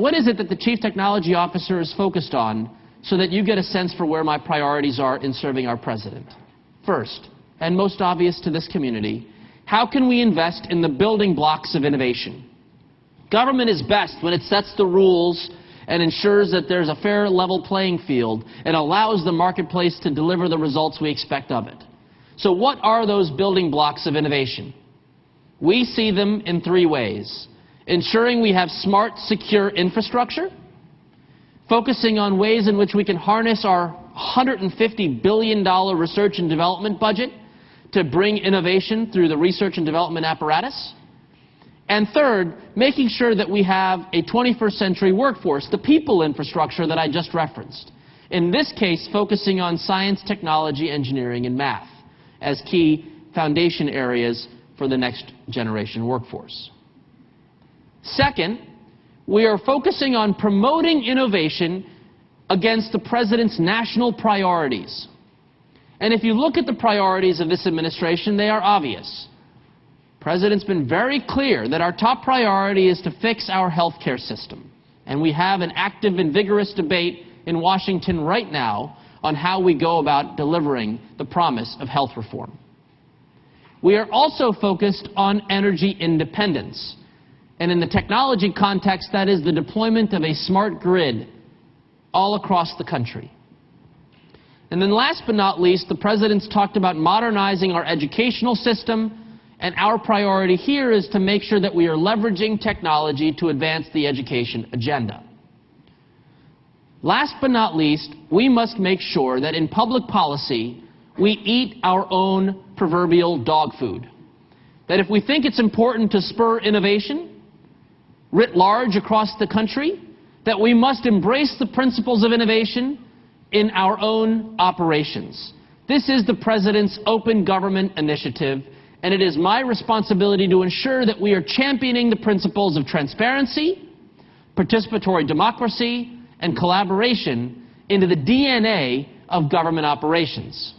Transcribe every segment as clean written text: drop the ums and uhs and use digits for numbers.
what is it that the Chief Technology Officer is focused on so that you get a sense for where my priorities are in serving our President? First, and most obvious to this community, how can we invest in the building blocks of innovation? Government is best when it sets the rules and ensures that there's a fair, level playing field and allows the marketplace to deliver the results we expect of it. So what are those building blocks of innovation? We see them in three ways: ensuring we have smart, secure infrastructure, focusing on ways in which we can harness our $150 billion research and development budget to bring innovation through the research and development apparatus, and third, making sure that we have a 21st century workforce, the people infrastructure that I just referenced. In this case, focusing on science, technology, engineering, and math as key foundation areas for the next generation workforce. Second, we are focusing on promoting innovation against the President's national priorities. And if you look at the priorities of this administration, they are obvious. The President's been very clear that our top priority is to fix our health care system. And we have an active and vigorous debate in Washington right now on how we go about delivering the promise of health reform. We are also focused on energy independence. And in the technology context, that is the deployment of a smart grid all across the country. And then last but not least, the President's talked about modernizing our educational system, and our priority here is to make sure that we are leveraging technology to advance the education agenda. Last but not least, we must make sure that in public policy, we eat our own proverbial dog food. That if we think it's important to spur innovation writ large across the country, that we must embrace the principles of innovation in our own operations. This is the President's Open Government Initiative, and it is my responsibility to ensure that we are championing the principles of transparency, participatory democracy, and collaboration into the DNA of government operations.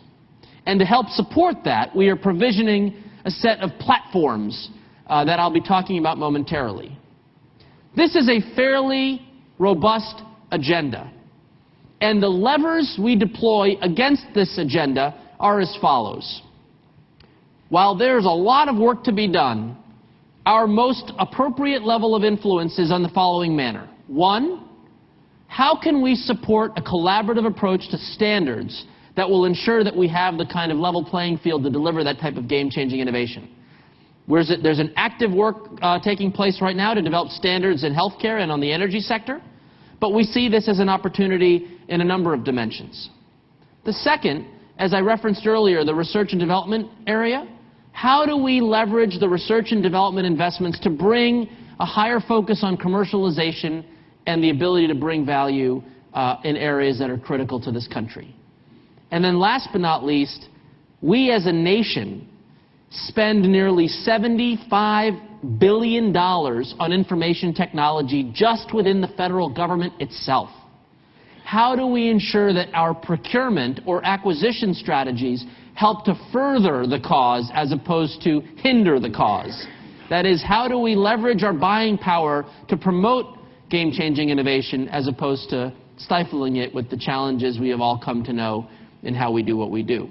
And to help support that, we are provisioning a set of platforms that I'll be talking about momentarily. This is a fairly robust agenda, and the levers we deploy against this agenda are as follows. While there's a lot of work to be done, our most appropriate level of influence is on the following manner. One, how can we support a collaborative approach to standards that will ensure that we have the kind of level playing field to deliver that type of game-changing innovation? There's an active work taking place right now to develop standards in healthcare and on the energy sector, but we see this as an opportunity in a number of dimensions. The second, as I referenced earlier, the research and development area. How do we leverage the research and development investments to bring a higher focus on commercialization and the ability to bring value in areas that are critical to this country? And then last but not least, we as a nation spend nearly $75 billion on information technology just within the federal government itself. How do we ensure that our procurement or acquisition strategies help to further the cause as opposed to hinder the cause? That is, how do we leverage our buying power to promote game-changing innovation as opposed to stifling it with the challenges we have all come to know in how we do what we do?